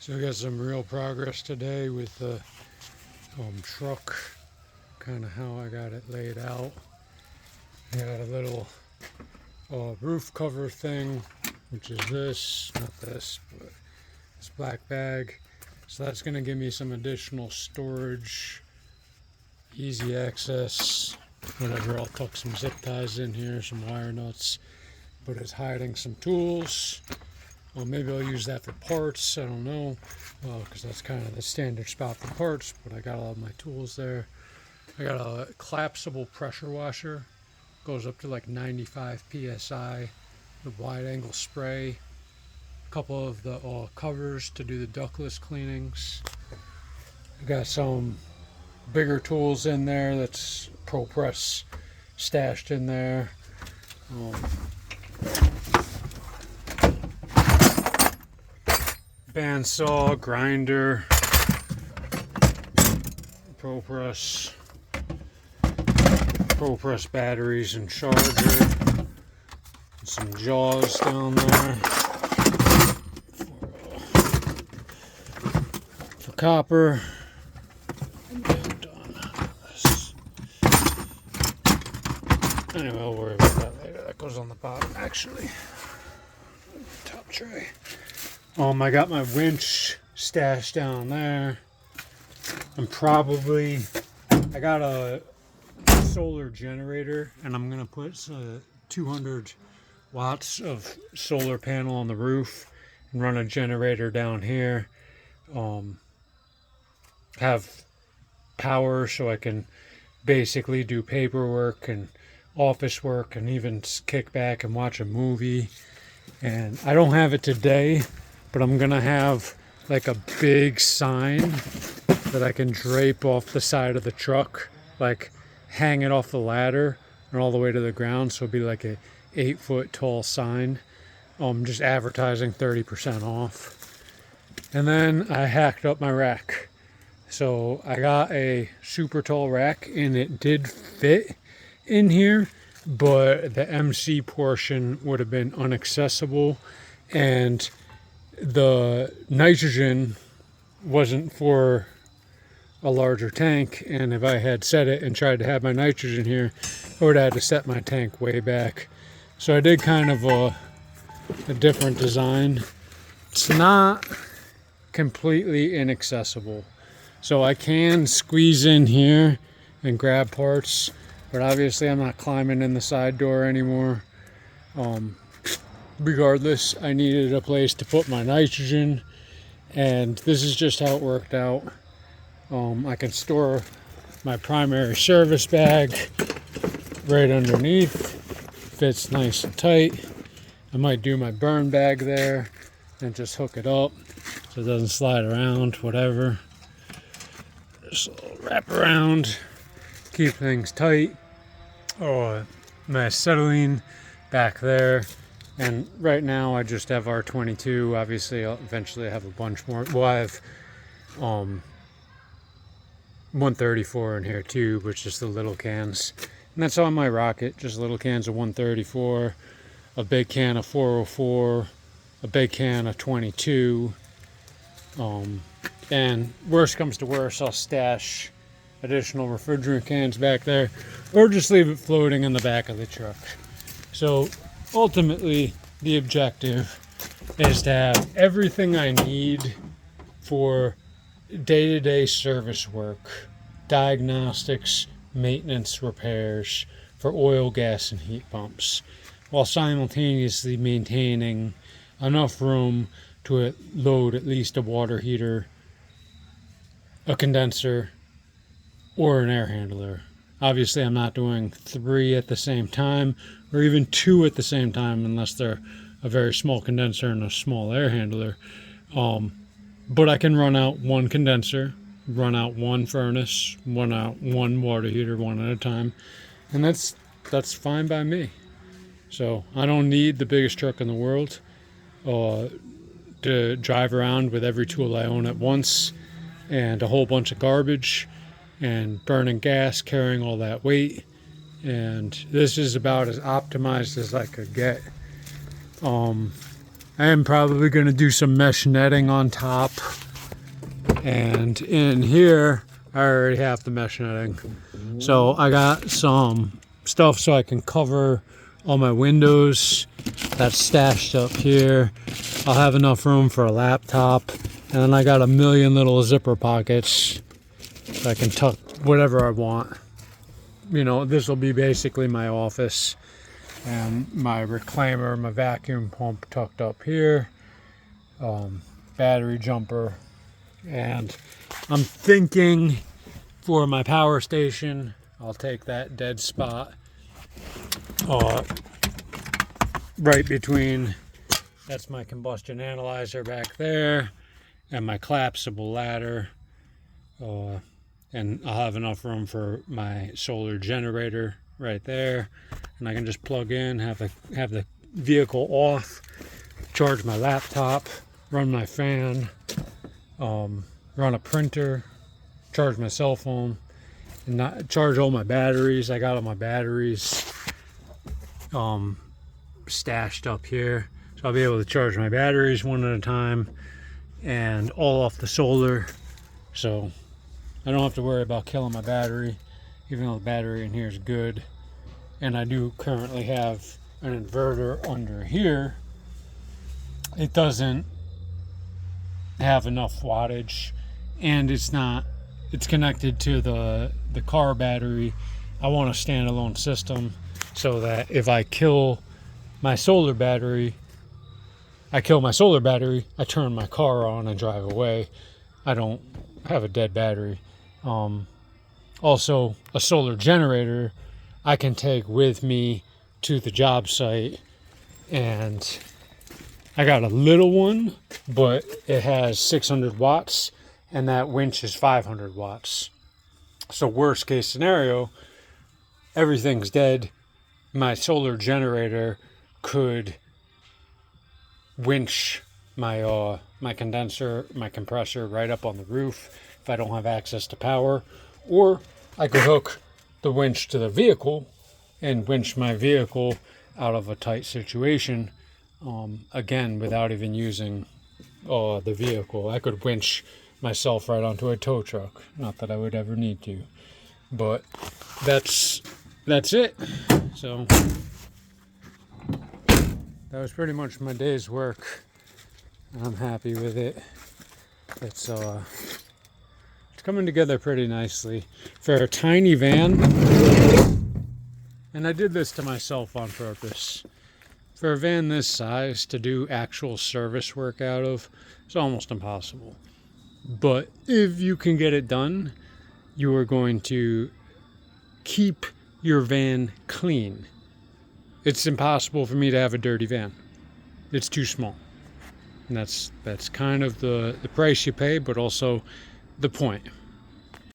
So I got some real progress today with the truck, kind of how I got it laid out. I got a little roof cover thing, which is this, not this, but this black bag. So that's going to give me some additional storage, easy access, whatever. I'll tuck some zip ties in here, some wire nuts, but it's hiding some tools. Well, maybe I'll use that for parts, I don't know, because that's kind of the standard spot for parts, but I got all of my tools there. I got a collapsible pressure washer, goes up to like 95 psi, the wide angle spray, a couple of the covers to do the ductless cleanings. I got some bigger tools in there, that's Pro Press stashed in there. Bandsaw, grinder, Pro Press batteries and charger, and some jaws down there for copper. Anyway, I'll worry about that later. That goes on the bottom, actually. Top tray. I got my winch stashed down there. I got a solar generator, and I'm gonna put 200 watts of solar panel on the roof and run a generator down here. Have power so I can basically do paperwork and office work and even kick back and watch a movie. And I don't have it today, but I'm gonna have like a big sign that I can drape off the side of the truck, like hang it off the ladder and all the way to the ground. So it'll be like a 8-foot tall sign, just advertising 30% off. And then I hacked up my rack. So I got a super tall rack, and it did fit in here, but the MC portion would have been inaccessible, and the nitrogen wasn't for a larger tank, and if I had set it and tried to have my nitrogen here, I would have had to set my tank way back. So I did kind of a different design. It's not completely inaccessible, so I can squeeze in here and grab parts, but obviously I'm not climbing in the side door anymore. Regardless, I needed a place to put my nitrogen, and this is just how it worked out. I can store my primary service bag right underneath. Fits nice and tight. I might do my burn bag there and just hook it up so it doesn't slide around, whatever. Just a little wrap around, keep things tight. My acetylene back there. And right now I just have R22. Obviously I'll eventually have a bunch more. Well, I have 134 in here too, but just the little cans. And that's on my rocket, just little cans of 134, a big can of 404, a big can of 22. And worst comes to worst, I'll stash additional refrigerant cans back there, or just leave it floating in the back of the truck. So ultimately, the objective is to have everything I need for day-to-day service work, diagnostics, maintenance, repairs for oil, gas, and heat pumps, while simultaneously maintaining enough room to load at least a water heater, a condenser, or an air handler. Obviously, I'm not doing 3 at the same time, or even 2 at the same time, unless they're a very small condenser and a small air handler. But I can run out 1 condenser, run out 1 furnace, run out 1 water heater, one at a time, and that's fine by me. So I don't need the biggest truck in the world to drive around with every tool I own at once and a whole bunch of garbage and burning gas, carrying all that weight. And this is about as optimized as I could get. I am probably going to do some mesh netting on top. And in here, I already have the mesh netting. So I got some stuff so I can cover all my windows. That's stashed up here. I'll have enough room for a laptop. And then I got a million little zipper pockets so I can tuck whatever I want. You know, this will be basically my office. And my reclaimer, my vacuum pump tucked up here. Battery jumper. And I'm thinking for my power station, I'll take that dead spot right between, that's my combustion analyzer back there, and my collapsible ladder. And I'll have enough room for my solar generator right there. And I can just plug in, have the vehicle off, charge my laptop, run my fan, run a printer, charge my cell phone, and not charge all my batteries. I got all my batteries stashed up here, so I'll be able to charge my batteries one at a time and all off the solar, so I don't have to worry about killing my battery, even though the battery in here is good. And I do currently have an inverter under here. It doesn't have enough wattage, and it's connected to the car battery. I want a standalone system so that if I kill my solar battery, I turn my car on and drive away. I don't have a dead battery. Also, a solar generator I can take with me to the job site, and I got a little one, but it has 600 watts, and that winch is 500 watts. So worst case scenario, everything's dead. My solar generator could winch my condenser, my compressor right up on the roof if I don't have access to power, or I could hook the winch to the vehicle and winch my vehicle out of a tight situation, again, without even using the vehicle. I could winch myself right onto a tow truck. Not that I would ever need to, but that's it. So that was pretty much my day's work. I'm happy with it. It's coming together pretty nicely for a tiny van. And I did this to myself on purpose. For a van this size to do actual service work out of, it's almost impossible. But if you can get it done, you are going to keep your van clean. It's impossible for me to have a dirty van. It's too small. And that's kind of the price you pay, but also the point.